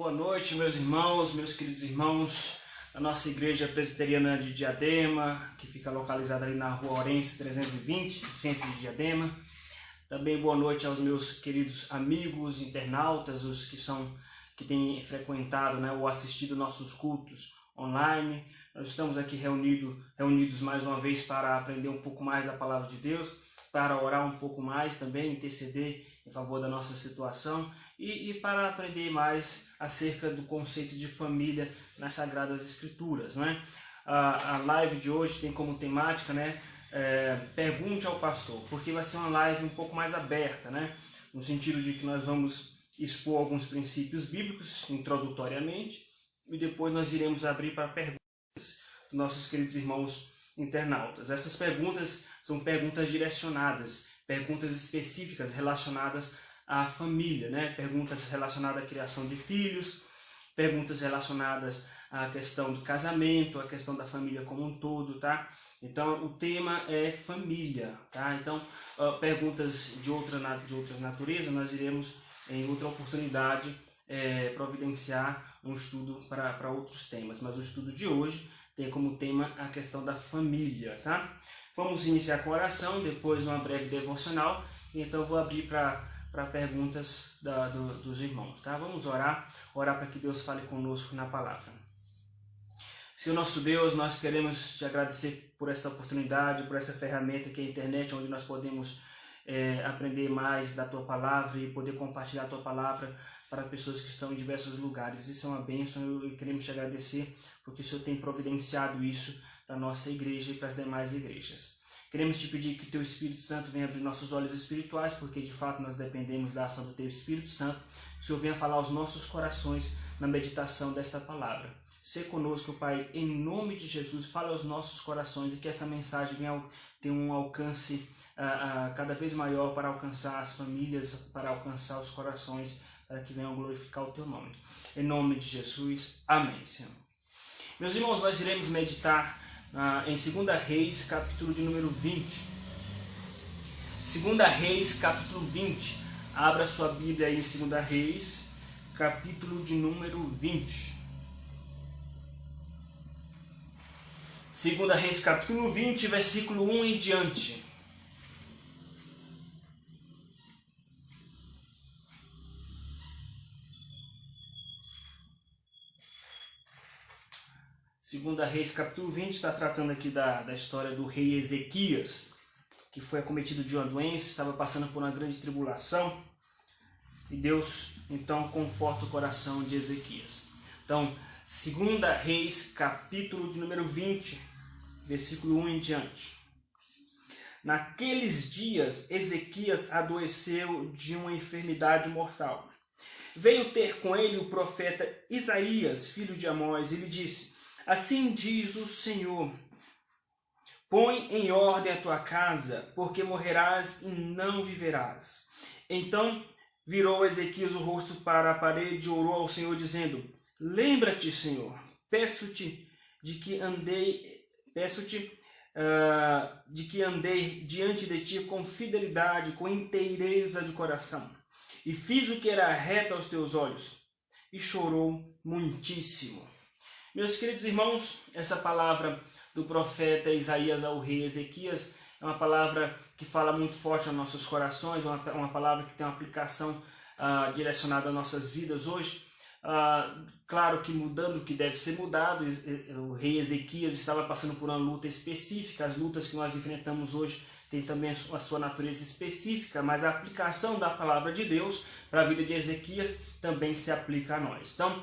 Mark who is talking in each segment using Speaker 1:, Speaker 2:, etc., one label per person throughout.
Speaker 1: Boa noite, meus irmãos, meus queridos irmãos da nossa igreja presbiteriana de Diadema, que fica localizada ali na rua Orense 320, no centro de Diadema. Também boa noite aos meus queridos amigos, internautas, os que têm frequentado, ou assistido nossos cultos online. Nós estamos aqui reunidos mais uma vez para aprender um pouco mais da palavra de Deus, para orar um pouco mais também, interceder em favor da nossa situação e para aprender mais acerca do conceito de família nas Sagradas Escrituras. A live de hoje tem como temática, pergunte ao pastor, porque vai ser uma live um pouco mais aberta, no sentido de que nós vamos expor alguns princípios bíblicos introdutoriamente e depois nós iremos abrir para perguntas dos nossos queridos irmãos internautas. Essas perguntas são perguntas direcionadas, perguntas específicas relacionadas à família, perguntas relacionadas à criação de filhos, perguntas relacionadas à questão do casamento, à questão da família como um todo, tá? Então, o tema é família, tá? Então, perguntas de outras naturezas, nós iremos, em outra oportunidade, providenciar um estudo para outros temas. Mas o estudo de hoje tem como tema a questão da família, tá? Vamos iniciar com a oração, depois uma breve devocional, e então vou abrir para perguntas dos irmãos, tá? Vamos orar para que Deus fale conosco na palavra. Senhor nosso Deus, nós queremos te agradecer por esta oportunidade, por essa ferramenta que é a internet, onde nós podemos aprender mais da tua palavra e poder compartilhar a tua palavra para pessoas que estão em diversos lugares. Isso é uma bênção e queremos te agradecer porque o Senhor tem providenciado isso para a nossa igreja e para as demais igrejas. Queremos te pedir que o teu Espírito Santo venha abrir nossos olhos espirituais, porque de fato nós dependemos da ação do teu Espírito Santo. Que o Senhor venha falar aos nossos corações na meditação desta palavra. Sê conosco, Pai, em nome de Jesus, fala aos nossos corações e que esta mensagem venha ter um alcance cada vez maior para alcançar as famílias, para alcançar os corações, para que venham glorificar o teu nome. Em nome de Jesus, amém, Senhor. Meus irmãos, nós iremos meditar em 2 Reis, capítulo de número 20. 2 Reis, capítulo 20. Abra sua Bíblia aí em 2 Reis, capítulo de número 20. 2 Reis, capítulo 20, versículo 1 em diante. Segunda Reis, capítulo 20, está tratando aqui da história do rei Ezequias, que foi acometido de uma doença, estava passando por uma grande tribulação, e Deus, então, conforta o coração de Ezequias. Então, 2 Reis, capítulo de número 20, versículo 1 em diante. Naqueles dias, Ezequias adoeceu de uma enfermidade mortal. Veio ter com ele o profeta Isaías, filho de Amós, e lhe disse: assim diz o Senhor, põe em ordem a tua casa, porque morrerás e não viverás. Então virou Ezequias o rosto para a parede e orou ao Senhor, dizendo: lembra-te, Senhor, peço-te de que andei diante de ti com fidelidade, com inteireza de coração, e fiz o que era reto aos teus olhos. E chorou muitíssimo. Meus queridos irmãos, essa palavra do profeta Isaías ao rei Ezequias é uma palavra que fala muito forte aos nossos corações, uma palavra que tem uma aplicação direcionada às nossas vidas hoje. Claro que mudando o que deve ser mudado, o rei Ezequias estava passando por uma luta específica, as lutas que nós enfrentamos hoje têm também a sua natureza específica, mas a aplicação da palavra de Deus para a vida de Ezequias também se aplica a nós. Então,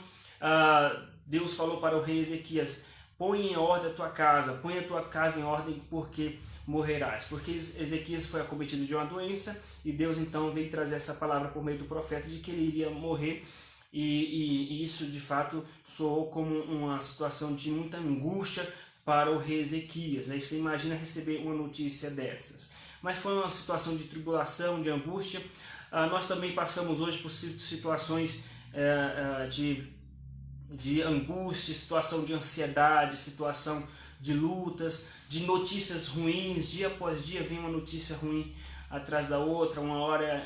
Speaker 1: Deus falou para o rei Ezequias: põe em ordem a tua casa, põe a tua casa em ordem, porque morrerás. Porque Ezequias foi acometido de uma doença e Deus então veio trazer essa palavra por meio do profeta de que ele iria morrer, e isso de fato soou como uma situação de muita angústia para o rei Ezequias. Você imagina receber uma notícia dessas. Mas foi uma situação de tribulação, de angústia. Nós também passamos hoje por situações de angústia, situação de ansiedade, situação de lutas, de notícias ruins. Dia após dia vem uma notícia ruim atrás da outra. Uma hora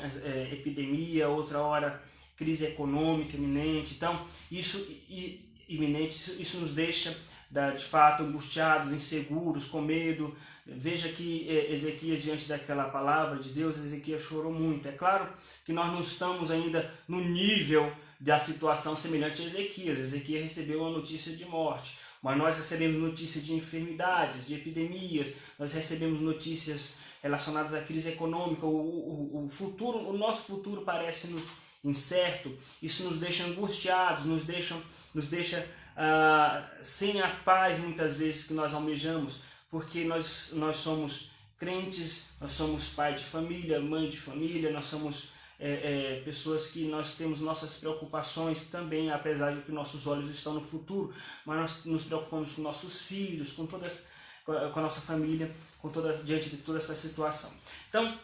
Speaker 1: epidemia, outra hora crise econômica iminente. Então, isso nos deixa de fato angustiados, inseguros, com medo. Veja que Ezequias, diante daquela palavra de Deus, Ezequias chorou muito. É claro que nós não estamos ainda no nível da situação semelhante a Ezequias. Ezequias recebeu a notícia de morte, mas nós recebemos notícias de enfermidades, de epidemias, nós recebemos notícias relacionadas à crise econômica. O nosso futuro parece-nos incerto. Isso nos deixa angustiados, nos deixa sem a paz muitas vezes que nós almejamos, porque nós somos crentes, nós somos pai de família, mãe de família, nós somos pessoas que nós temos nossas preocupações também, apesar de que nossos olhos estão no futuro, mas nós nos preocupamos com nossos filhos, com a nossa família, diante de toda essa situação. Então,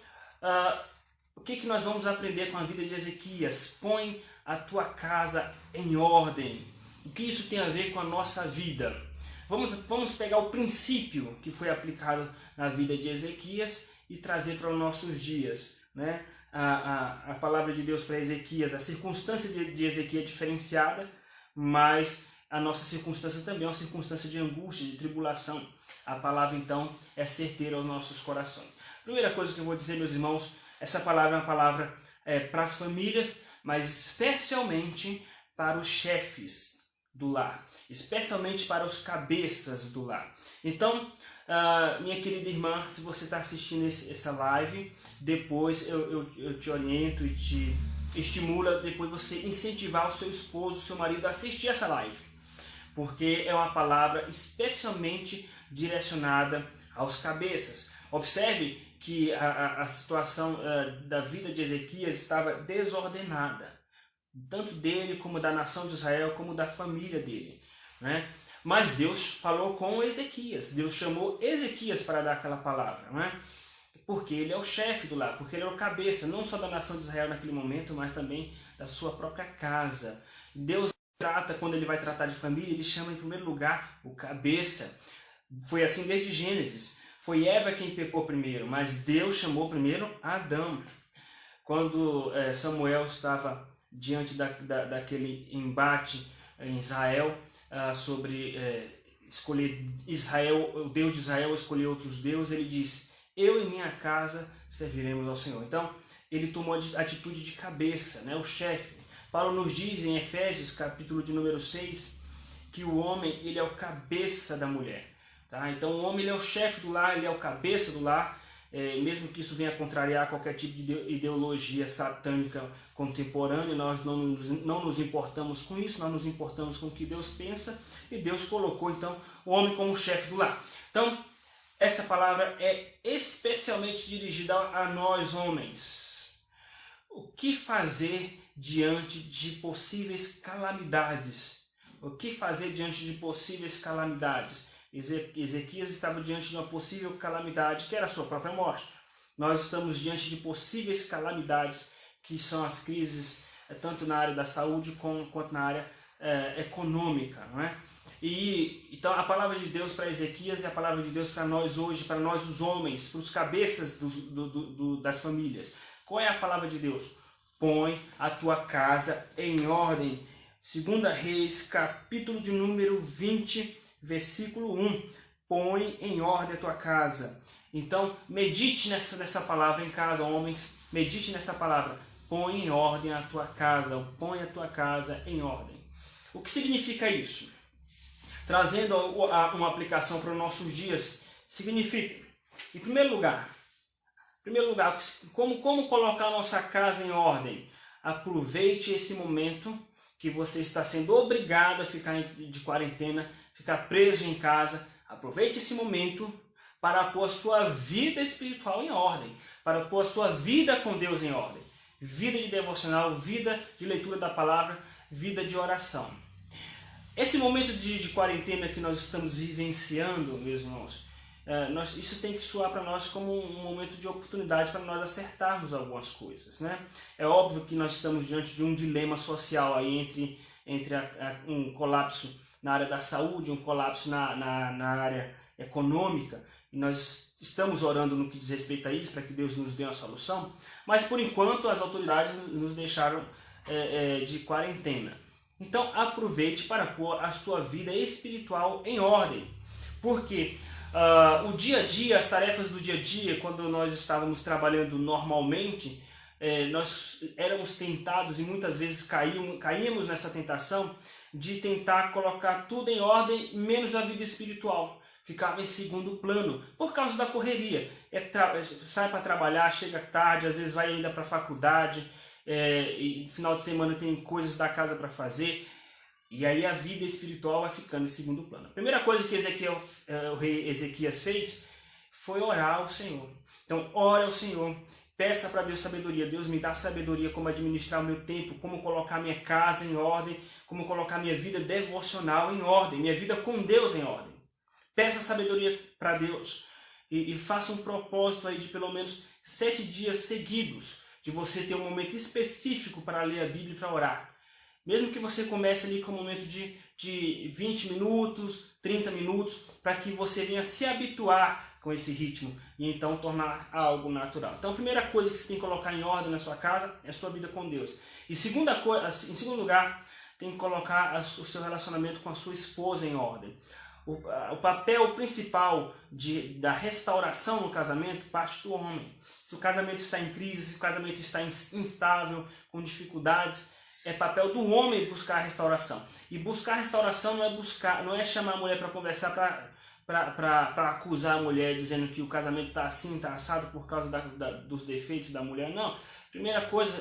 Speaker 1: o que nós vamos aprender com a vida de Ezequias? Põe a tua casa em ordem. O que isso tem a ver com a nossa vida? Vamos pegar o princípio que foi aplicado na vida de Ezequias e trazer para os nossos dias, né? A palavra de Deus para Ezequias, a circunstância de Ezequias é diferenciada, mas a nossa circunstância também é uma circunstância de angústia, de tribulação. A palavra então é certeira aos nossos corações. Primeira coisa que eu vou dizer, meus irmãos, essa palavra é uma palavra para as famílias, mas especialmente para os chefes do lar, especialmente para os cabeças do lar. Então, minha querida irmã, se você está assistindo essa live, depois eu te oriento e te estimulo depois você incentivar o seu esposo, o seu marido a assistir essa live, porque é uma palavra especialmente direcionada aos cabeças. Observe que a situação da vida de Ezequias estava desordenada, tanto dele como da nação de Israel, como da família dele, né? Mas Deus falou com Ezequias, Deus chamou Ezequias para dar aquela palavra, né? Porque ele é o chefe do lar, porque ele é o cabeça, não só da nação de Israel naquele momento, mas também da sua própria casa. Deus trata, quando ele vai tratar de família, ele chama em primeiro lugar o cabeça. Foi assim desde Gênesis. Foi Eva quem pecou primeiro, mas Deus chamou primeiro Adão. Quando Samuel estava diante daquele embate em Israel, sobre escolher Israel, o Deus de Israel escolher outros deuses, ele disse: eu e minha casa serviremos ao Senhor. Então ele tomou a atitude de cabeça, né, o chefe. Paulo nos diz em Efésios, capítulo de número 6, que o homem ele é o cabeça da mulher. Tá? Então o homem ele é o chefe do lar, ele é o cabeça do lar, mesmo que isso venha contrariar qualquer tipo de ideologia satânica contemporânea, nós não nos importamos com isso, nós nos importamos com o que Deus pensa, e Deus colocou então o homem como chefe do lar. Então essa palavra é especialmente dirigida a nós homens. O que fazer diante de possíveis calamidades? O que fazer diante de possíveis calamidades? Ezequias estava diante de uma possível calamidade, que era a sua própria morte. Nós estamos diante de possíveis calamidades, que são as crises, tanto na área da saúde quanto na área econômica, não é? Então a palavra de Deus para Ezequias é a palavra de Deus para nós hoje, para nós os homens, para os cabeças das famílias. Qual é a palavra de Deus? Põe a tua casa em ordem. 2 Reis, capítulo de número 20, versículo 1. Põe em ordem a tua casa. Então, medite nessa palavra em casa, homens. Medite nesta palavra. Põe em ordem a tua casa. Põe a tua casa em ordem. O que significa isso? Trazendo uma aplicação para os nossos dias, significa, em primeiro lugar, como colocar a nossa casa em ordem? Aproveite esse momento que você está sendo obrigado a ficar de quarentena, ficar preso em casa. Aproveite esse momento para pôr a sua vida espiritual em ordem, para pôr a sua vida com Deus em ordem. Vida de devocional, vida de leitura da palavra, vida de oração. Esse momento de quarentena que nós estamos vivenciando, meus irmãos, isso tem que soar para nós como um momento de oportunidade para nós acertarmos algumas coisas, né? É óbvio que nós estamos diante de um dilema social aí entre um colapso na área da saúde, um colapso na área econômica, e nós estamos orando no que diz respeito a isso, para que Deus nos dê uma solução, mas por enquanto as autoridades nos deixaram de quarentena. Então aproveite para pôr a sua vida espiritual em ordem, porque o dia a dia, as tarefas do dia a dia, quando nós estávamos trabalhando normalmente, nós éramos tentados e muitas vezes caímos nessa tentação de tentar colocar tudo em ordem, menos a vida espiritual. Ficava em segundo plano, por causa da correria. Sai para trabalhar, chega tarde, às vezes vai ainda para a faculdade, e no final de semana tem coisas da casa para fazer, e aí a vida espiritual vai ficando em segundo plano. A primeira coisa que o rei Ezequias fez foi orar ao Senhor. Então, ore ao Senhor, peça para Deus sabedoria. Deus, me dá sabedoria como administrar o meu tempo, como colocar minha casa em ordem, como colocar minha vida devocional em ordem, minha vida com Deus em ordem. Peça sabedoria para Deus e faça um propósito aí de pelo menos 7 dias seguidos, de você ter um momento específico para ler a Bíblia e para orar. Mesmo que você comece ali com um momento de 20 minutos, 30 minutos, para que você venha se habituar com esse ritmo e então tornar algo natural. Então a primeira coisa que você tem que colocar em ordem na sua casa é a sua vida com Deus. E em segundo lugar, tem que colocar o seu relacionamento com a sua esposa em ordem. O papel principal da restauração no casamento parte do homem. Se o casamento está em crise, se o casamento está instável, com dificuldades, é papel do homem buscar a restauração. E buscar a restauração não é chamar a mulher para conversar para acusar a mulher dizendo que o casamento está assim, está assado por causa dos defeitos da mulher. Não. Primeira coisa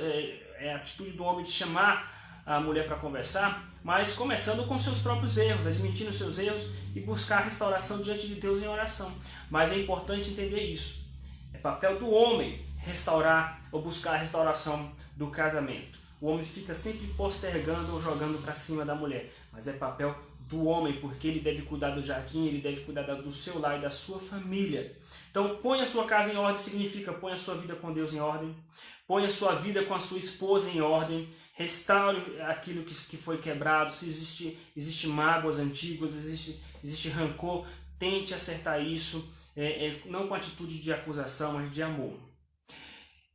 Speaker 1: é a atitude do homem de chamar a mulher para conversar, mas começando com seus próprios erros, admitindo seus erros e buscar a restauração diante de Deus em oração. Mas é importante entender isso. É papel do homem restaurar ou buscar a restauração do casamento. O homem fica sempre postergando ou jogando para cima da mulher, mas é papel do homem, porque ele deve cuidar do jardim, ele deve cuidar do seu lar e da sua família. Então, põe a sua casa em ordem significa põe a sua vida com Deus em ordem, põe a sua vida com a sua esposa em ordem, restaure aquilo que foi quebrado. Se existe mágoas antigas, existe rancor, tente acertar isso, não com atitude de acusação, mas de amor.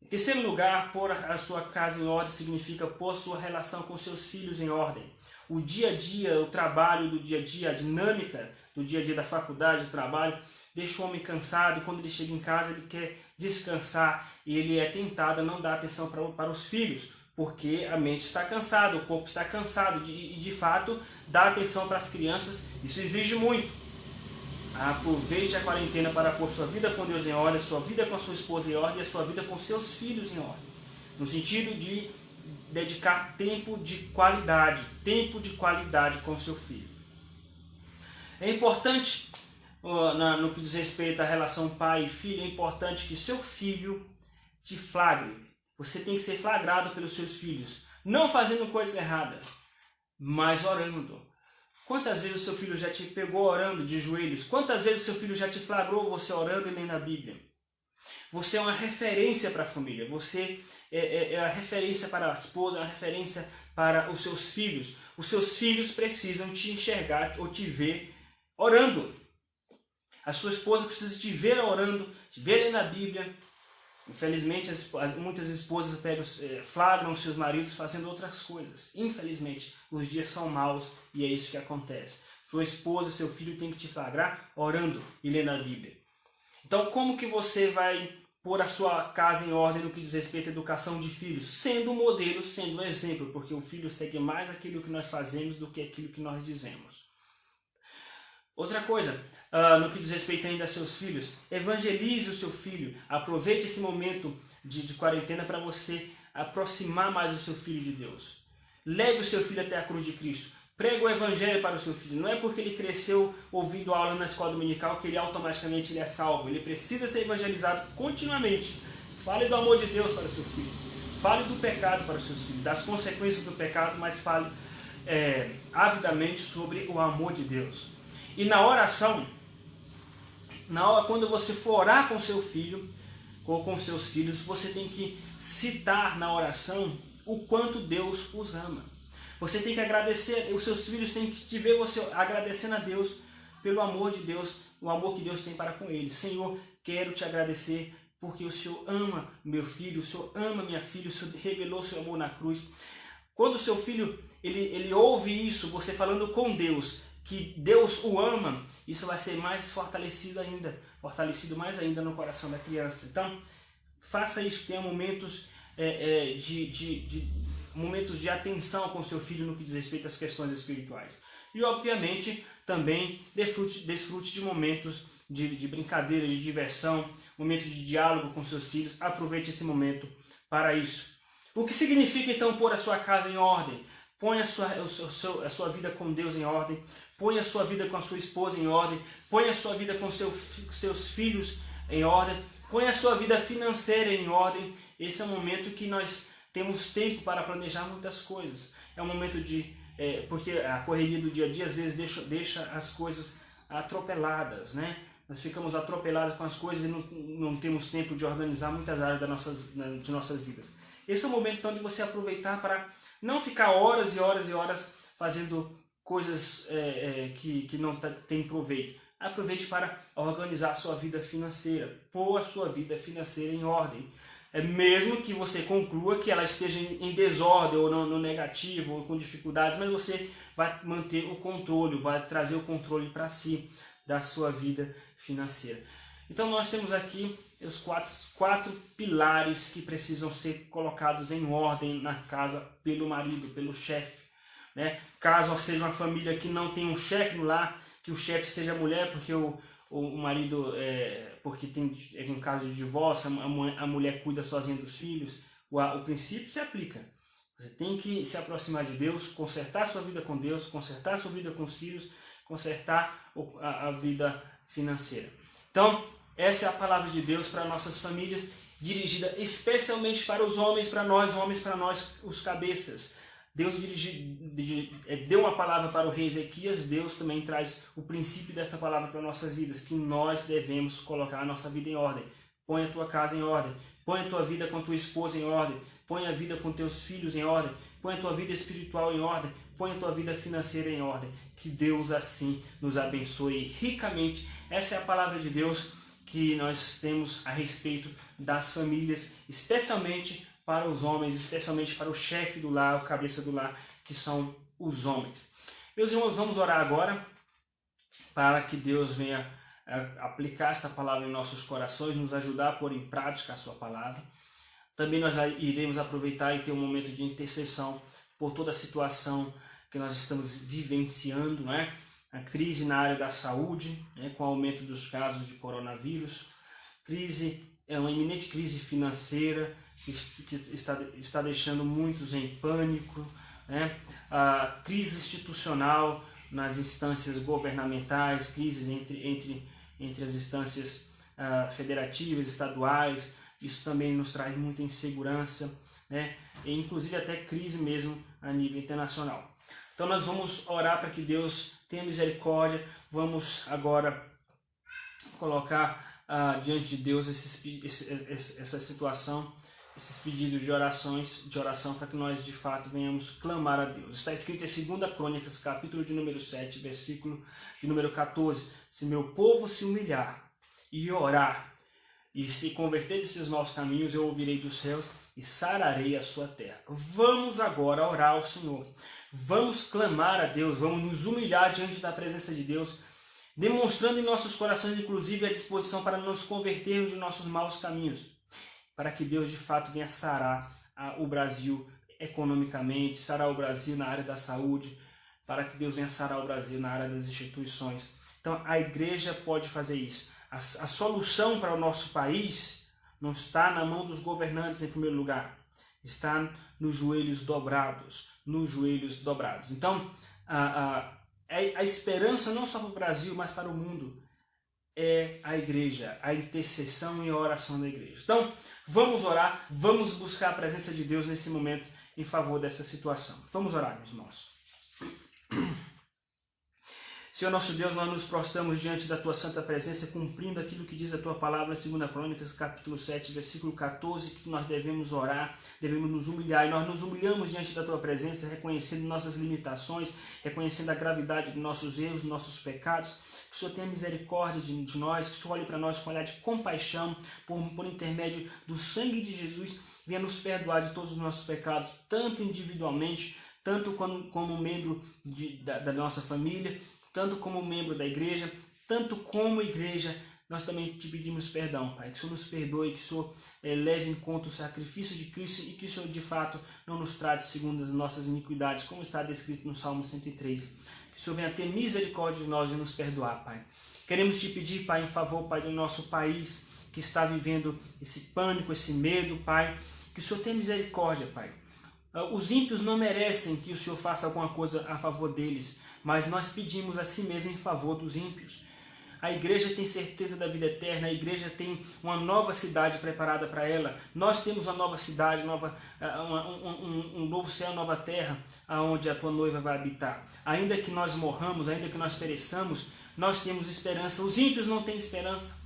Speaker 1: Em terceiro lugar, pôr a sua casa em ordem significa pôr a sua relação com seus filhos em ordem. O dia a dia, o trabalho do dia a dia, a dinâmica do dia a dia da faculdade, do trabalho, deixa o homem cansado, e quando ele chega em casa ele quer descansar e ele é tentado a não dar atenção para os filhos, porque a mente está cansada, o corpo está cansado e de fato dar atenção para as crianças, isso exige muito. Aproveite a quarentena para pôr sua vida com Deus em ordem, sua vida com a sua esposa em ordem e a sua vida com seus filhos em ordem. No sentido de dedicar tempo de qualidade com seu filho. É importante, no que diz respeito à relação pai e filho, é importante que seu filho te flagre. Você tem que ser flagrado pelos seus filhos, não fazendo coisa errada, mas orando. Quantas vezes o seu filho já te pegou orando de joelhos? Quantas vezes o seu filho já te flagrou você orando e lendo a Bíblia? Você é uma referência para a família. Você é a referência para a esposa, é a referência para os seus filhos. Os seus filhos precisam te enxergar ou te ver orando. A sua esposa precisa te ver orando, te ver lendo a Bíblia. Infelizmente, muitas esposas flagram seus maridos fazendo outras coisas. Infelizmente, os dias são maus e é isso que acontece. Sua esposa, seu filho tem que te flagrar orando e lendo a Bíblia. Então, como que você vai pôr a sua casa em ordem no que diz respeito à educação de filhos? Sendo modelo, sendo um exemplo, porque o filho segue mais aquilo que nós fazemos do que aquilo que nós dizemos. Outra coisa, no que diz respeito ainda a seus filhos, evangelize o seu filho. Aproveite esse momento de quarentena para você aproximar mais o seu filho de Deus. Leve o seu filho até a cruz de Cristo. Pregue o evangelho para o seu filho. Não é porque ele cresceu ouvindo aula na escola dominical que ele automaticamente é salvo. Ele precisa ser evangelizado continuamente. Fale do amor de Deus para o seu filho. Fale do pecado para os seus filhos, das consequências do pecado, mas fale avidamente sobre o amor de Deus. E na oração, quando você for orar com seu filho ou com seus filhos, você tem que citar na oração o quanto Deus os ama. Você tem que agradecer, os seus filhos têm que te ver você agradecendo a Deus pelo amor de Deus, o amor que Deus tem para com eles. Senhor, quero te agradecer porque o Senhor ama meu filho, o Senhor ama minha filha, o Senhor revelou seu amor na cruz. Quando o seu filho ele ouve isso, você falando com Deus, que Deus o ama, isso vai ser mais fortalecido mais ainda no coração da criança. Então, faça isso, tenha momentos momentos de atenção com seu filho no que diz respeito às questões espirituais. E, obviamente, também desfrute de momentos de brincadeira, de diversão, momentos de diálogo com seus filhos. Aproveite esse momento para isso. O que significa, então, pôr a sua casa em ordem? Ponha a sua vida com Deus em ordem, ponha a sua vida com a sua esposa em ordem, ponha a sua vida com seus filhos em ordem, ponha a sua vida financeira em ordem. Esse é um momento que nós temos tempo para planejar muitas coisas. É um momento porque a correria do dia a dia às vezes deixa as coisas atropeladas, né? Nós ficamos atropelados com as coisas e não temos tempo de organizar muitas áreas de nossas vidas. Esse é o momento então de você aproveitar para não ficar horas e horas e horas fazendo coisas que não tem proveito. Aproveite para organizar a sua vida financeira, pôr a sua vida financeira em ordem. Mesmo que você conclua que ela esteja em desordem ou no negativo ou com dificuldades, mas você vai manter o controle, vai trazer o controle para si da sua vida financeira. Então nós temos aqui os quatro pilares que precisam ser colocados em ordem na casa pelo marido, pelo chefe, né? Caso seja uma família que não tem um chefe no lar, que o chefe seja mulher, porque o marido, porque tem um caso de divórcio, a mulher cuida sozinha dos filhos, o princípio se aplica. Você tem que se aproximar de Deus, consertar sua vida com Deus, consertar sua vida com os filhos, consertar a vida financeira. Então, essa é a palavra de Deus para nossas famílias, dirigida especialmente para os homens, para nós, os cabeças. Deus deu uma palavra para o rei Ezequias, Deus também traz o princípio desta palavra para nossas vidas, que nós devemos colocar a nossa vida em ordem. Põe a tua casa em ordem, põe a tua vida com tua esposa em ordem, põe a vida com teus filhos em ordem, põe a tua vida espiritual em ordem, põe a tua vida financeira em ordem. Que Deus assim nos abençoe ricamente. Essa é a palavra de Deus que nós temos a respeito das famílias, especialmente para os homens, especialmente para o chefe do lar, o cabeça do lar, que são os homens. Meus irmãos, vamos orar agora para que Deus venha aplicar esta palavra em nossos corações, nos ajudar a pôr em prática a sua palavra. Também nós iremos aproveitar e ter um momento de intercessão por toda a situação que nós estamos vivenciando, não é? A crise na área da saúde, né, com o aumento dos casos de coronavírus, uma iminente crise financeira que está deixando muitos em pânico, né? A crise institucional nas instâncias governamentais, crises entre as instâncias federativas, estaduais. Isso também nos traz muita insegurança, né? E inclusive até crise mesmo a nível internacional. Então nós vamos orar para que Deus tenha misericórdia. Vamos agora colocar diante de Deus essa situação, esses pedidos de oração para que nós de fato venhamos clamar a Deus. Está escrito em 2 Crônicas, capítulo de número 7, versículo de número 14. Se meu povo se humilhar e orar e se converter de seus maus caminhos, eu ouvirei dos céus e sararei a sua terra. Vamos agora orar ao Senhor. Vamos clamar a Deus, vamos nos humilhar diante da presença de Deus, demonstrando em nossos corações, inclusive, a disposição para nos convertermos de nossos maus caminhos, para que Deus de fato venha sarar o Brasil economicamente, sarar o Brasil na área da saúde, para que Deus venha sarar o Brasil na área das instituições. Então a igreja pode fazer isso. A solução para o nosso país não está na mão dos governantes em primeiro lugar, está nos joelhos dobrados, Então a esperança não só para o Brasil, mas para o mundo é a igreja, a intercessão e a oração da igreja. Então vamos orar, vamos buscar a presença de Deus nesse momento em favor dessa situação. Vamos orar, meus irmãos. Senhor nosso Deus, nós nos prostramos diante da Tua santa presença, cumprindo aquilo que diz a Tua palavra em 2 Crônicas, capítulo 7, versículo 14, que nós devemos orar, devemos nos humilhar, e nós nos humilhamos diante da Tua presença, reconhecendo nossas limitações, reconhecendo a gravidade de nossos erros, de nossos pecados. Que o Senhor tenha misericórdia de nós, que o Senhor olhe para nós com um olhar de compaixão, por intermédio do sangue de Jesus, venha nos perdoar de todos os nossos pecados, tanto individualmente, tanto como membro da nossa família, tanto como membro da igreja, tanto como igreja. Nós também te pedimos perdão, Pai, que o Senhor nos perdoe, que o Senhor leve em conta o sacrifício de Cristo e que o Senhor de fato não nos trate segundo as nossas iniquidades, como está descrito no Salmo 103. Que o Senhor venha ter misericórdia de nós e nos perdoar, Pai. Queremos te pedir, Pai, em favor, Pai, do nosso país que está vivendo esse pânico, esse medo, Pai, que o Senhor tenha misericórdia, Pai. Os ímpios não merecem que o Senhor faça alguma coisa a favor deles, mas nós pedimos a si mesmo em favor dos ímpios. A igreja tem certeza da vida eterna, a igreja tem uma nova cidade preparada para ela. Nós temos uma nova cidade, um novo céu, uma nova terra, onde a tua noiva vai habitar. Ainda que nós morramos, ainda que nós pereçamos, nós temos esperança. Os ímpios não têm esperança.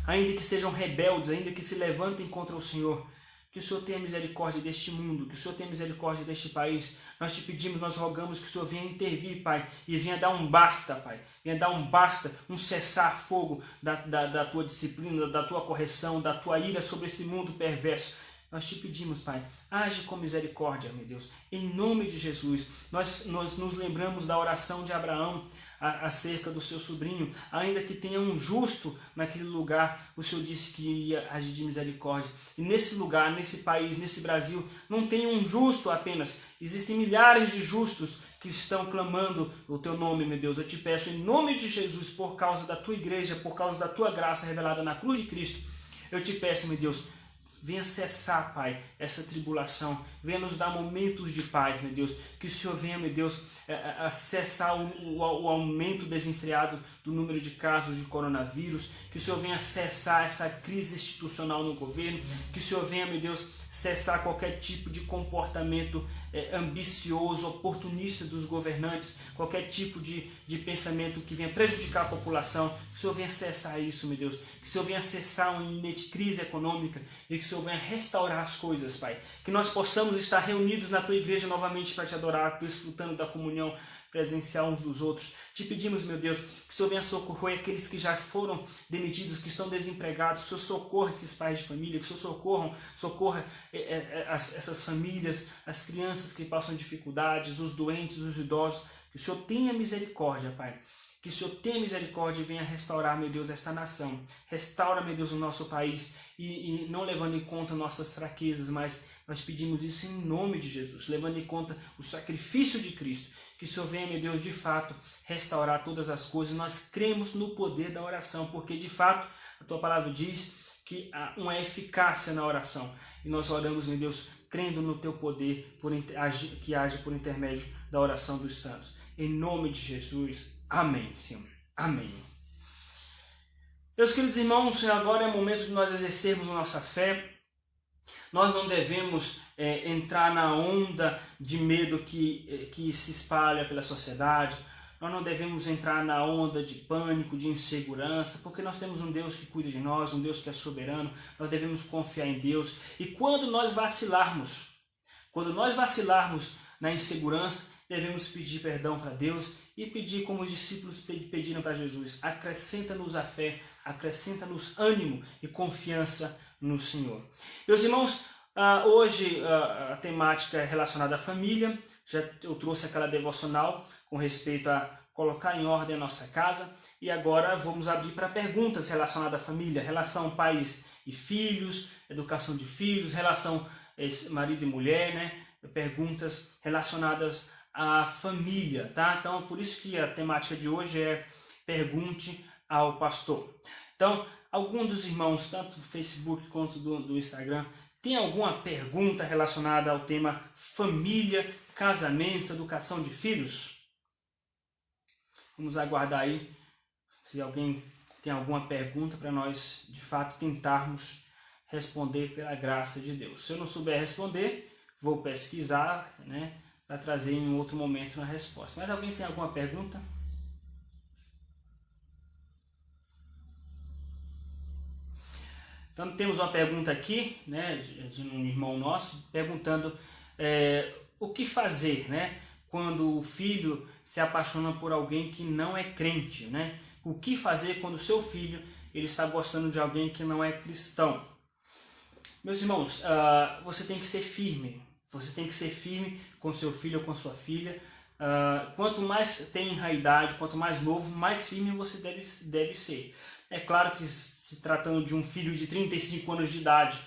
Speaker 1: Ainda que sejam rebeldes, ainda que se levantem contra o Senhor, que o Senhor tenha misericórdia deste mundo, que o Senhor tenha misericórdia deste país. Nós te pedimos, nós rogamos que o Senhor venha intervir, Pai, e venha dar um basta, Pai. Venha dar um basta, um cessar-fogo da tua disciplina, da tua correção, da tua ira sobre esse mundo perverso. Nós te pedimos, Pai, age com misericórdia, meu Deus, em nome de Jesus. Nós nos lembramos da oração de Abraão acerca do seu sobrinho. Ainda que tenha um justo naquele lugar, o Senhor disse que ia agir de misericórdia. E nesse lugar, nesse país, nesse Brasil, não tem um justo apenas. Existem milhares de justos que estão clamando o teu nome, meu Deus. Eu te peço em nome de Jesus, por causa da tua igreja, por causa da tua graça revelada na cruz de Cristo, eu te peço, meu Deus, venha cessar, Pai, essa tribulação. Venha nos dar momentos de paz, meu Deus. Que o Senhor venha, meu Deus, a cessar o aumento desenfreado do número de casos de coronavírus. Que o Senhor venha cessar essa crise institucional no governo. Que o Senhor venha, meu Deus, cessar qualquer tipo de comportamento ambicioso, oportunista dos governantes. Qualquer tipo de pensamento que venha prejudicar a população. Que o Senhor venha cessar isso, meu Deus. Que o Senhor venha cessar uma iminente crise econômica. E que o Senhor venha restaurar as coisas, Pai. Que nós possamos estar reunidos na tua igreja novamente para te adorar, desfrutando da comunhão presencial uns dos outros. Te pedimos, meu Deus, que o Senhor venha socorrer aqueles que já foram demitidos, que estão desempregados, que o Senhor socorra esses pais de família, que o Senhor socorra essas famílias, as crianças que passam dificuldades, os doentes, os idosos. Que o Senhor tenha misericórdia, Pai. Que o Senhor tenha misericórdia e venha restaurar, meu Deus, esta nação. Restaura, meu Deus, o nosso país. E não levando em conta nossas fraquezas, mas nós pedimos isso em nome de Jesus. Levando em conta o sacrifício de Cristo. Que o Senhor venha, meu Deus, de fato, restaurar todas as coisas. Nós cremos no poder da oração. Porque, de fato, a tua palavra diz que há uma eficácia na oração. E nós oramos, meu Deus, crendo no teu poder que age por intermédio da oração dos santos. Em nome de Jesus. Amém, Senhor. Amém. Meus queridos irmãos, agora é o momento de nós exercermos a nossa fé. Nós não devemos entrar na onda de medo que se espalha pela sociedade. Nós não devemos entrar na onda de pânico, de insegurança, porque nós temos um Deus que cuida de nós, um Deus que é soberano. Nós devemos confiar em Deus. E quando nós vacilarmos na insegurança, devemos pedir perdão para Deus e pedir como os discípulos pediram para Jesus: acrescenta-nos a fé, acrescenta-nos ânimo e confiança no Senhor. Meus irmãos, hoje a temática é relacionada à família. Eu trouxe aquela devocional com respeito a colocar em ordem a nossa casa, e agora vamos abrir para perguntas relacionadas à família, relação pais e filhos, educação de filhos, relação marido e mulher, né? Perguntas relacionadas à família, tá? Então, por isso que a temática de hoje é Pergunte ao Pastor. Então, algum dos irmãos, tanto do Facebook quanto do Instagram, tem alguma pergunta relacionada ao tema família, casamento, educação de filhos? Vamos aguardar aí se alguém tem alguma pergunta para nós, de fato, tentarmos responder pela graça de Deus. Se eu não souber responder, vou pesquisar, né, para trazer em um outro momento uma resposta. Mas alguém tem alguma pergunta? Então temos uma pergunta aqui, né, de um irmão nosso, perguntando o que fazer, né, quando o filho se apaixona por alguém que não é crente, né? O que fazer quando o seu filho ele está gostando de alguém que não é cristão? Meus irmãos, você tem que ser firme. Você tem que ser firme com seu filho ou com sua filha. Quanto mais tem a idade, quanto mais novo, mais firme você deve ser. É claro que se tratando de um filho de 35 anos de idade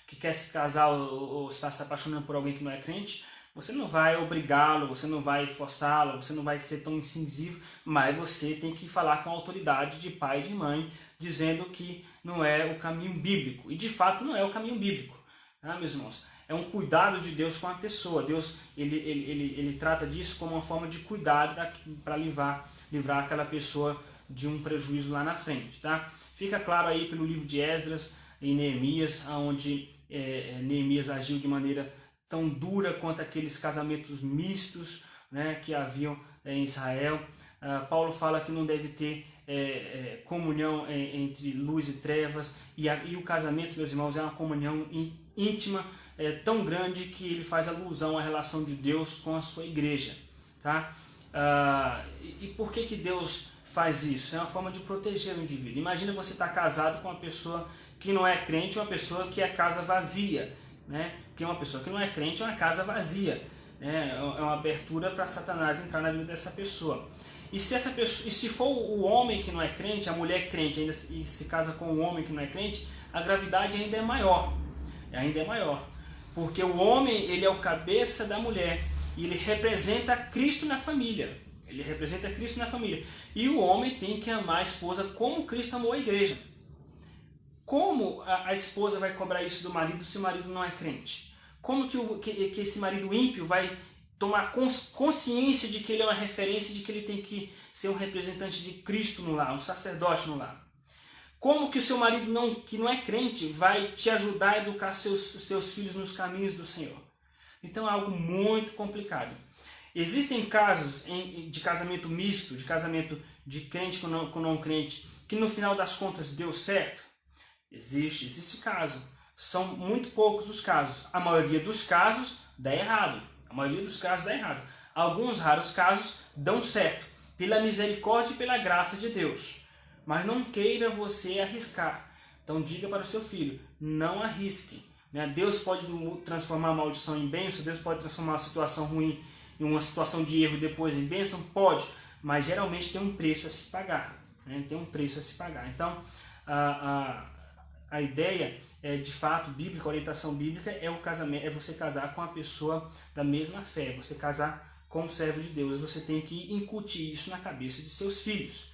Speaker 1: que quer se casar ou está se apaixonando por alguém que não é crente, você não vai obrigá-lo, você não vai forçá-lo, você não vai ser tão incisivo, mas você tem que falar com a autoridade de pai e de mãe, dizendo que não é o caminho bíblico. E de fato não é o caminho bíblico, tá, meus irmãos? É um cuidado de Deus com a pessoa. Deus ele trata disso como uma forma de cuidado para livrar aquela pessoa de um prejuízo lá na frente. Tá? Fica claro aí pelo livro de Esdras e Neemias, onde Neemias agiu de maneira tão dura quanto aqueles casamentos mistos, né, que haviam em Israel. Paulo fala que não deve ter comunhão entre luz e trevas, e o casamento, meus irmãos, é uma comunhão íntima, tão grande que ele faz alusão à relação de Deus com a sua igreja. Tá? E por que Deus faz isso? É uma forma de proteger o indivíduo. Imagina você estar casado com uma pessoa que não é crente, uma pessoa que é casa vazia, né? Porque uma pessoa que não é crente é uma casa vazia, né? É uma abertura para Satanás entrar na vida dessa pessoa. E se for o homem que não é crente, a mulher crente ainda e se casa com o homem que não é crente, a gravidade ainda é maior. Porque o homem, ele é o cabeça da mulher e ele representa Cristo na família. E o homem tem que amar a esposa como Cristo amou a igreja. Como a esposa vai cobrar isso do marido se o marido não é crente? Como que esse marido ímpio vai tomar consciência de que ele é uma referência, de que ele tem que ser um representante de Cristo no lar, um sacerdote no lar? Como que o seu marido que não é crente vai te ajudar a educar os teus filhos nos caminhos do Senhor? Então é algo muito complicado. Existem casos de casamento misto, de casamento de crente com não crente, que no final das contas deu certo? Existe caso. São muito poucos os casos. A maioria dos casos dá errado. Alguns raros casos dão certo, pela misericórdia e pela graça de Deus. Mas não queira você arriscar. Então diga para o seu filho, não arrisque. Deus pode transformar a maldição em bênção, Deus pode transformar uma situação ruim em uma situação de erro depois em bênção? Pode, mas geralmente tem um preço a se pagar. Então, a ideia de fato bíblica, a orientação bíblica é o casamento, é você casar com a pessoa da mesma fé, você casar com o servo de Deus. Você tem que incutir isso na cabeça de seus filhos.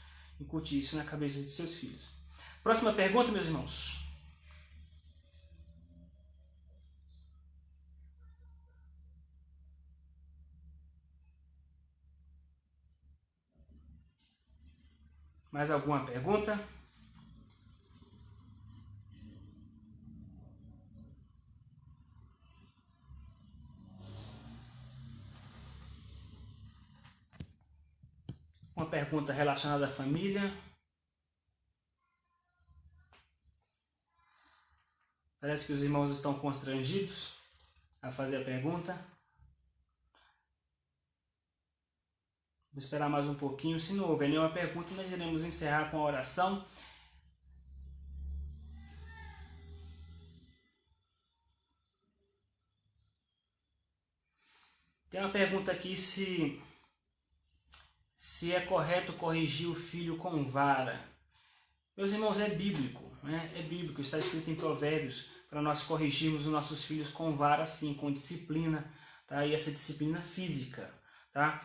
Speaker 1: Próxima pergunta, meus irmãos. Mais alguma pergunta? Uma pergunta relacionada à família. Parece que os irmãos estão constrangidos a fazer a pergunta. Vou esperar mais um pouquinho. Se não houver nenhuma pergunta, nós iremos encerrar com a oração. Tem uma pergunta aqui se é correto corrigir o filho com vara. Meus irmãos, é bíblico, né? É bíblico, está escrito em Provérbios para nós corrigirmos os nossos filhos com vara, sim, com disciplina, tá? E essa disciplina física, tá?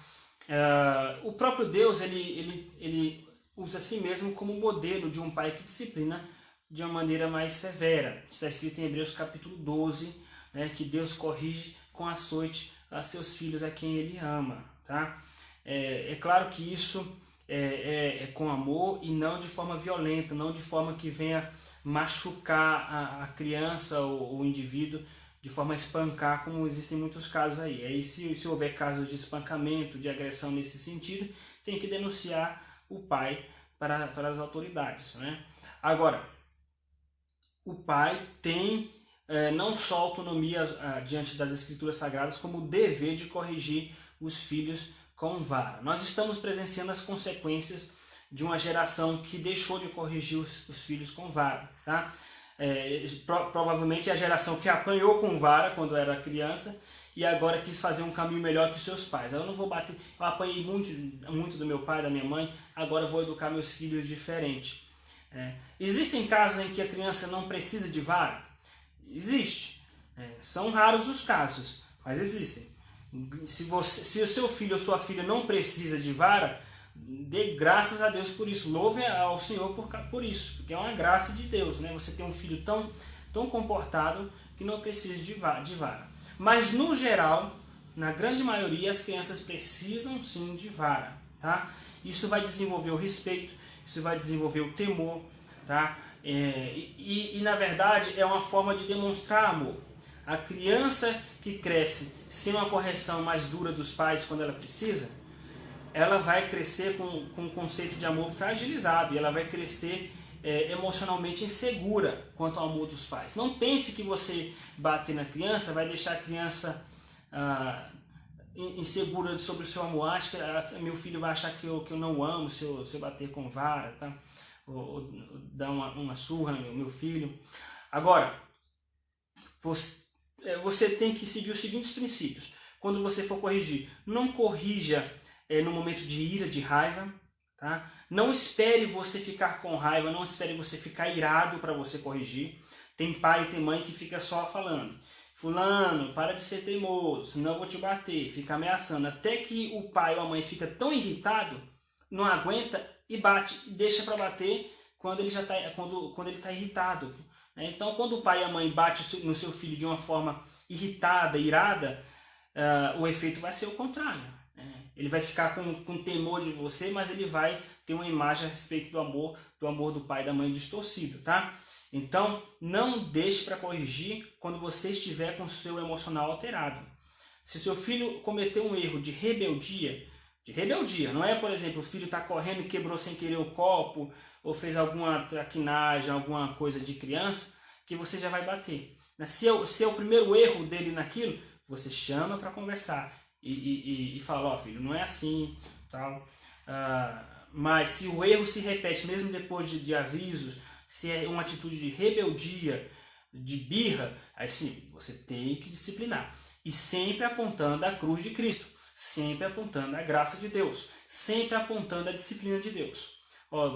Speaker 1: O próprio Deus ele usa a si mesmo como modelo de um pai que disciplina de uma maneira mais severa. Está escrito em Hebreus capítulo 12, né, que Deus corrige com açoite a seus filhos a quem ele ama, tá? É claro que isso é com amor e não de forma violenta, não de forma que venha machucar a criança ou o indivíduo, de forma a espancar, como existem muitos casos aí. Aí se houver casos de espancamento, de agressão nesse sentido, tem que denunciar o pai para as autoridades, né? Agora, o pai tem não só autonomia diante das Escrituras Sagradas, como o dever de corrigir os filhos com vara. Nós estamos presenciando as consequências de uma geração que deixou de corrigir os filhos com vara, tá? provavelmente é a geração que apanhou com vara quando era criança e agora quis fazer um caminho melhor que os seus pais. Eu não vou bater, eu apanhei muito do meu pai, da minha mãe, agora eu vou educar meus filhos diferente. Existem casos em que a criança não precisa de vara? Existe. São raros os casos, mas existem. Se o seu filho ou sua filha não precisa de vara, dê graças a Deus por isso. Louve ao Senhor por isso, porque é uma graça de Deus, né? Você tem um filho tão comportado que não precisa de vara. Mas no geral, na grande maioria, as crianças precisam sim de vara, tá? Isso vai desenvolver o respeito, isso vai desenvolver o temor, tá? E na verdade é uma forma de demonstrar amor. A criança que cresce sem uma correção mais dura dos pais quando ela precisa, ela vai crescer com um conceito de amor fragilizado e ela vai crescer emocionalmente insegura quanto ao amor dos pais. Não pense que você bater na criança vai deixar a criança insegura sobre o seu amor. Acho que meu filho vai achar que eu não o amo se eu bater com vara, tá? Ou dar uma surra no meu filho. Agora, você tem que seguir os seguintes princípios. Quando você for corrigir, não corrija no momento de ira, de raiva. Tá? Não espere você ficar com raiva, não espere você ficar irado para você corrigir. Tem pai e tem mãe que fica só falando: fulano, para de ser teimoso, senão eu vou te bater. Fica ameaçando. Até que o pai ou a mãe fica tão irritado, não aguenta e bate. E deixa para bater quando ele está irritado. Então, quando o pai e a mãe batem no seu filho de uma forma irritada, irada, o efeito vai ser o contrário. Ele vai ficar com temor de você, mas ele vai ter uma imagem a respeito do amor do pai e da mãe distorcido, tá? Então, não deixe para corrigir quando você estiver com o seu emocional alterado. Se seu filho cometeu um erro de rebeldia, não é, por exemplo, o filho está correndo e quebrou sem querer o copo, ou fez alguma traquinagem, alguma coisa de criança, que você já vai bater. Se é o primeiro erro dele naquilo, você chama para conversar e fala: ó, filho, não é assim, tal. Mas se o erro se repete mesmo depois de avisos, se é uma atitude de rebeldia, de birra, aí sim, você tem que disciplinar. E sempre apontando a cruz de Cristo, sempre apontando a graça de Deus, sempre apontando a disciplina de Deus.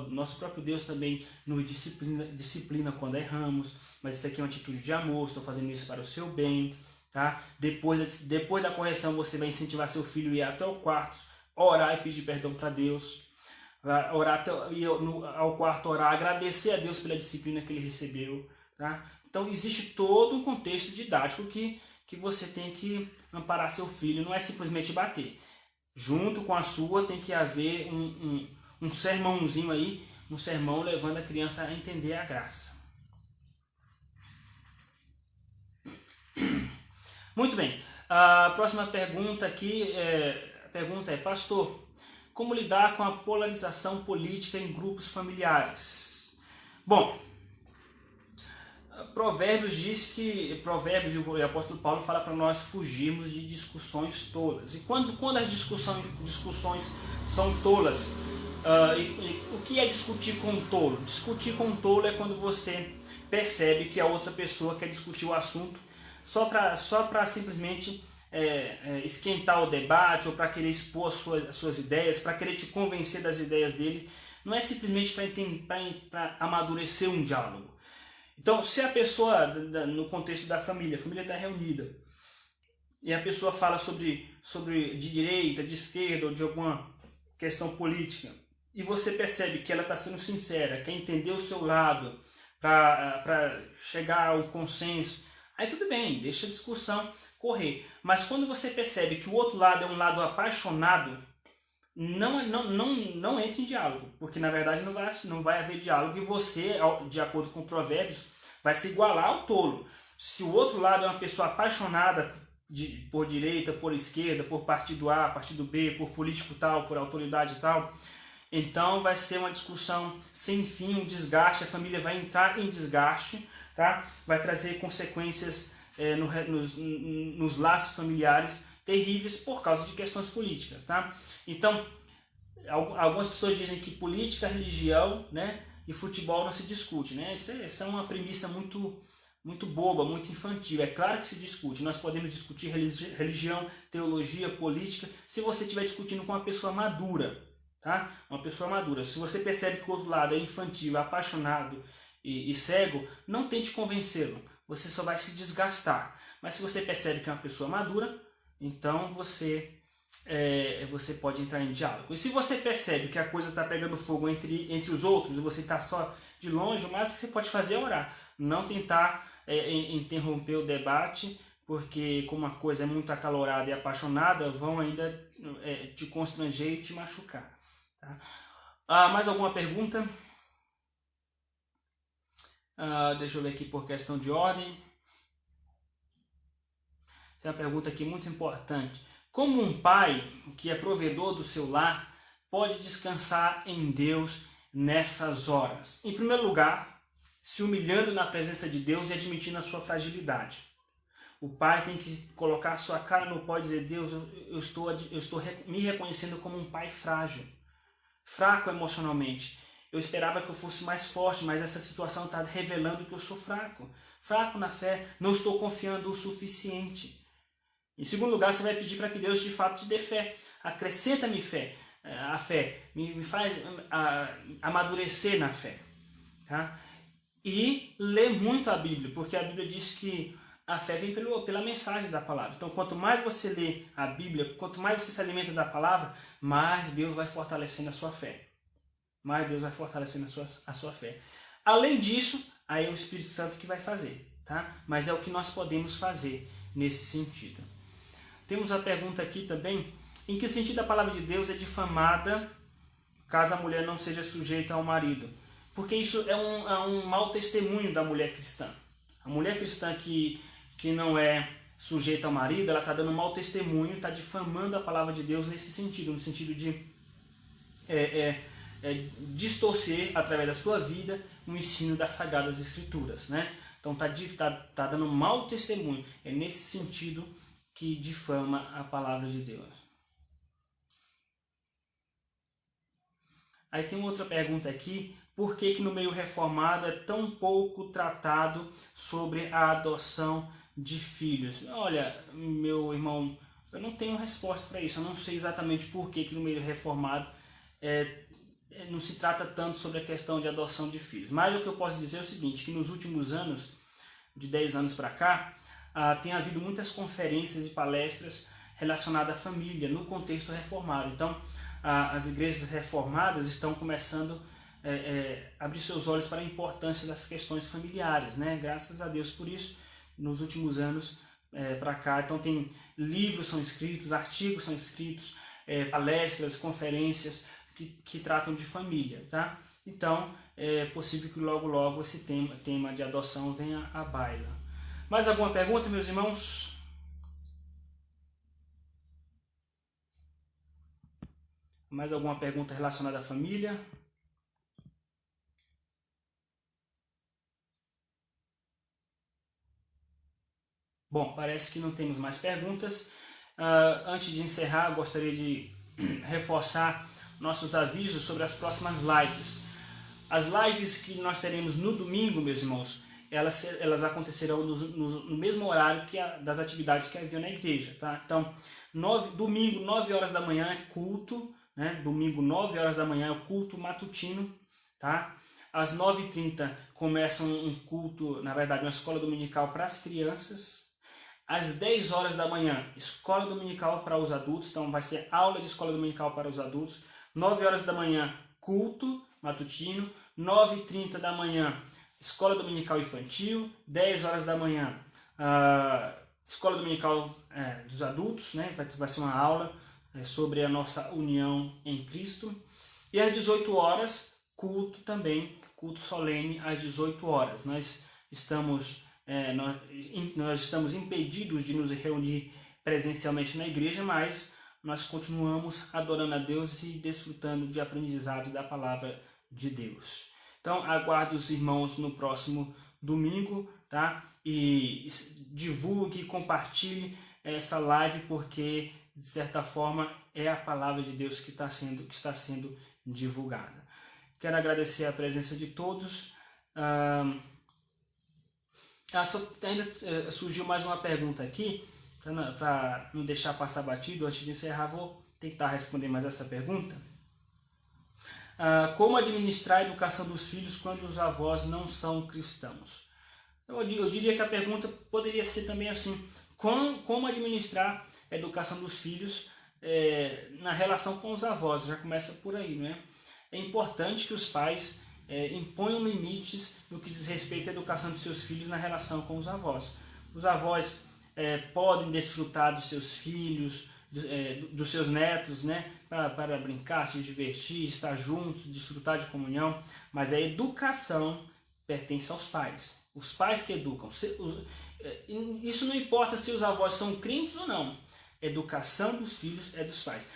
Speaker 1: Nosso próprio Deus também nos disciplina quando erramos, mas isso aqui é uma atitude de amor, estou fazendo isso para o seu bem. Tá? Depois da correção, você vai incentivar seu filho a ir até o quarto, orar e pedir perdão para Deus, ir ao quarto orar, agradecer a Deus pela disciplina que ele recebeu. Tá? Então existe todo um contexto didático que você tem que amparar seu filho, não é simplesmente bater. Junto com a sua tem que haver um sermãozinho aí, um sermão levando a criança a entender a graça. Muito bem, a próxima pergunta aqui é: pastor, como lidar com a polarização política em grupos familiares? Bom, Provérbios e o apóstolo Paulo fala para nós fugirmos de discussões tolas. E quando as discussões são tolas, o que é discutir com um tolo? Discutir com um tolo é quando você percebe que a outra pessoa quer discutir o assunto só para simplesmente esquentar o debate ou para querer expor as suas ideias, para querer te convencer das ideias dele. Não é simplesmente para amadurecer um diálogo. Então, se a pessoa, no contexto da família, a família está reunida, e a pessoa fala sobre de direita, de esquerda ou de alguma questão política, e você percebe que ela está sendo sincera, quer entender o seu lado para chegar a um consenso, aí tudo bem, deixa a discussão correr. Mas quando você percebe que o outro lado é um lado apaixonado, não entre em diálogo, porque na verdade não vai haver diálogo e você, de acordo com Provérbios, vai se igualar ao tolo. Se o outro lado é uma pessoa apaixonada por direita, por esquerda, por partido A, partido B, por político tal, por autoridade tal, então vai ser uma discussão sem fim, um desgaste, a família vai entrar em desgaste, tá? Vai trazer consequências nos laços familiares terríveis por causa de questões políticas, tá? Então, algumas pessoas dizem que política, religião, né, e futebol não se discute, né? Essa é uma premissa muito boba, muito infantil. É claro que se discute. Nós podemos discutir religião, teologia, política, se você estiver discutindo com uma pessoa madura, tá? Uma pessoa madura. Se você percebe que o outro lado é infantil, apaixonado e cego, não tente convencê-lo. Você só vai se desgastar. Mas se você percebe que é uma pessoa madura, então você pode entrar em diálogo. E se você percebe que a coisa está pegando fogo entre os outros e você está só de longe, o mais que você pode fazer é orar. Não tentar interromper o debate, porque como a coisa é muito acalorada e apaixonada, vão ainda te constranger e te machucar. Tá? Mais alguma pergunta? Deixa eu ver aqui por questão de ordem. Tem uma pergunta aqui muito importante. Como um pai que é provedor do seu lar pode descansar em Deus nessas horas? Em primeiro lugar, se humilhando na presença de Deus e admitindo a sua fragilidade. O pai tem que colocar a sua cara no pó e dizer: Deus, eu estou me reconhecendo como um pai frágil, fraco emocionalmente. Eu esperava que eu fosse mais forte, mas essa situação está revelando que eu sou fraco. Fraco na fé, não estou confiando o suficiente. Em segundo lugar, você vai pedir para que Deus de fato te dê fé. Acrescenta-me fé. A fé me faz amadurecer na fé. Tá? E lê muito a Bíblia, porque a Bíblia diz que a fé vem pela mensagem da palavra. Então, quanto mais você lê a Bíblia, quanto mais você se alimenta da palavra, mais Deus vai fortalecendo a sua fé. Mais Deus vai fortalecendo a sua fé. Além disso, aí é o Espírito Santo que vai fazer. Tá? Mas é o que nós podemos fazer nesse sentido. Temos a pergunta aqui também: em que sentido a palavra de Deus é difamada caso a mulher não seja sujeita ao marido? Porque isso é um mau testemunho da mulher cristã. A mulher cristã que não é sujeita ao marido, ela está dando um mau testemunho, está difamando a palavra de Deus nesse sentido, no sentido de distorcer através da sua vida o ensino das Sagradas Escrituras, né? Então tá dando um mau testemunho. É nesse sentido que difama a palavra de Deus. Aí tem outra pergunta aqui: por que no meio reformado é tão pouco tratado sobre a adoção de filhos? Olha, meu irmão, eu não tenho resposta para isso. Eu não sei exatamente por que no meio reformado não se trata tanto sobre a questão de adoção de filhos. Mas o que eu posso dizer é o seguinte, que nos últimos anos, de 10 anos para cá, tem havido muitas conferências e palestras relacionadas à família no contexto reformado. Então, as igrejas reformadas estão começando a abrir seus olhos para a importância das questões familiares, né? Graças a Deus por isso, nos últimos anos para cá. Então, tem livros são escritos, artigos são escritos, palestras, conferências que tratam de família, tá? Então, é possível que logo esse tema de adoção venha à baila. Mais alguma pergunta, meus irmãos? Mais alguma pergunta relacionada à família? Bom, parece que não temos mais perguntas. Antes de encerrar, gostaria de reforçar nossos avisos sobre as próximas lives. As lives que nós teremos no domingo, meus irmãos, elas acontecerão no mesmo horário das atividades que haviam na igreja. Tá? Então, domingo, 9 horas da manhã é culto, né? Domingo, 9 horas da manhã é o culto matutino. Tá? Às 9h30 começa um culto, na verdade, uma escola dominical para as crianças. Às 10 horas da manhã, escola dominical para os adultos, então vai ser aula de escola dominical para os adultos. 9 horas da manhã, culto matutino. 9h30 da manhã, escola dominical infantil. 10 horas da manhã, escola dominical dos adultos, né? Vai ser uma aula sobre a nossa união em Cristo. E às 18 horas, culto também, culto solene às 18 horas. Nós estamos impedidos de nos reunir presencialmente na igreja, mas nós continuamos adorando a Deus e desfrutando de aprendizado da palavra de Deus. Então, aguardo os irmãos no próximo domingo, tá? E divulgue, compartilhe essa live, porque, de certa forma, é a palavra de Deus que está sendo divulgada. Quero agradecer a presença de todos. Ainda surgiu mais uma pergunta aqui, para não deixar passar batido. Antes de encerrar, vou tentar responder mais essa pergunta. Como administrar a educação dos filhos quando os avós não são cristãos? Eu diria que a pergunta poderia ser também assim: como administrar a educação dos filhos na relação com os avós? Já começa por aí, né? É importante que os pais imponham limites no que diz respeito à educação dos seus filhos na relação com os avós. Os avós podem desfrutar dos seus filhos, dos seus netos, né, para brincar, se divertir, estar juntos, desfrutar de comunhão, mas a educação pertence aos pais. Os pais que educam. Isso não importa se os avós são crentes ou não. A educação dos filhos é dos pais.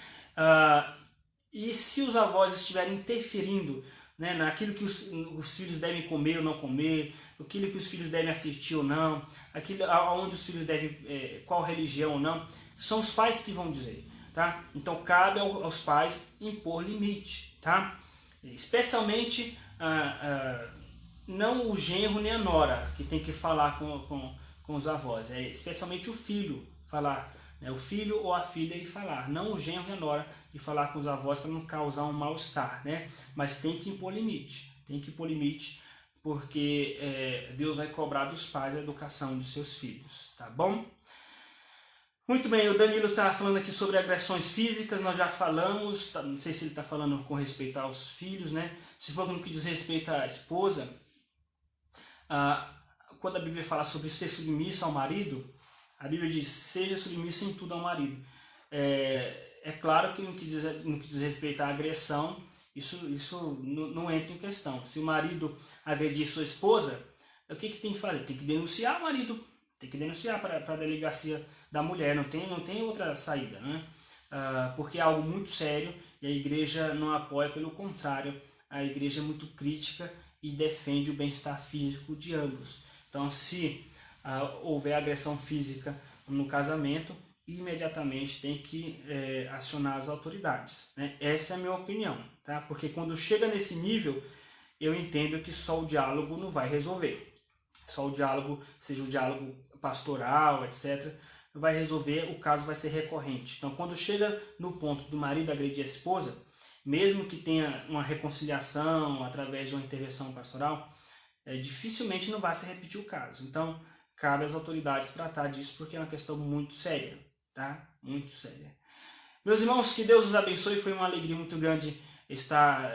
Speaker 1: E se os avós estiverem interferindo, né, naquilo que os filhos devem comer ou não comer, aquilo que os filhos devem assistir ou não, aquilo aonde os filhos devem, qual religião ou não, são os pais que vão dizer, tá? Então cabe aos pais impor limite, tá? Especialmente não o genro nem a nora que tem que falar com os avós, especialmente o filho falar, né? O filho ou a filha e falar, não o genro e a nora e falar com os avós para não causar um mal-estar, né? Mas tem que impor limite, porque Deus vai cobrar dos pais a educação dos seus filhos, tá bom? Muito bem, o Danilo está falando aqui sobre agressões físicas, nós já falamos, não sei se ele está falando com respeito aos filhos, né? Se for no que diz respeito à esposa, quando a Bíblia fala sobre ser submissa ao marido, a Bíblia diz, seja submissa em tudo ao marido. É claro que no que diz respeito à agressão, isso não entra em questão. Se o marido agredir sua esposa, o que tem que fazer? Tem que denunciar o marido, tem que denunciar para a delegacia da mulher, não tem outra saída, né? Porque é algo muito sério e a igreja não apoia, pelo contrário, a igreja é muito crítica e defende o bem-estar físico de ambos. Então, se houver agressão física no casamento, imediatamente tem que acionar as autoridades, né? Essa é a minha opinião, tá? Porque quando chega nesse nível, eu entendo que só o diálogo não vai resolver. Só o diálogo, seja o diálogo pastoral, etc., vai resolver, o caso vai ser recorrente. Então, quando chega no ponto do marido agredir a esposa, mesmo que tenha uma reconciliação através de uma intervenção pastoral, dificilmente não vai se repetir o caso. Então, cabe às autoridades tratar disso, porque é uma questão muito séria, tá? Muito séria. Meus irmãos, que Deus os abençoe. Foi uma alegria muito grande estar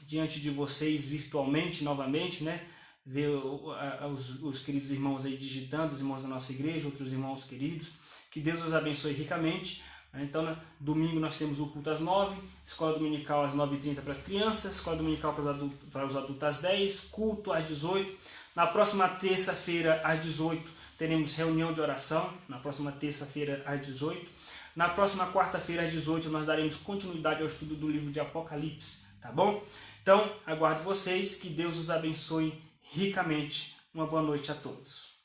Speaker 1: diante de vocês virtualmente, novamente, né? Ver os queridos irmãos aí digitando, os irmãos da nossa igreja, outros irmãos queridos. Que Deus os abençoe ricamente. Então, domingo nós temos o culto às 9, escola dominical às 9h30 para as crianças, escola dominical para os adultos às 10, culto às 18. Na próxima terça-feira às 18 teremos reunião de oração, na próxima terça-feira às 18. Na próxima quarta-feira às 18 nós daremos continuidade ao estudo do livro de Apocalipse, tá bom? Então, aguardo vocês, que Deus os abençoe ricamente. Uma boa noite a todos.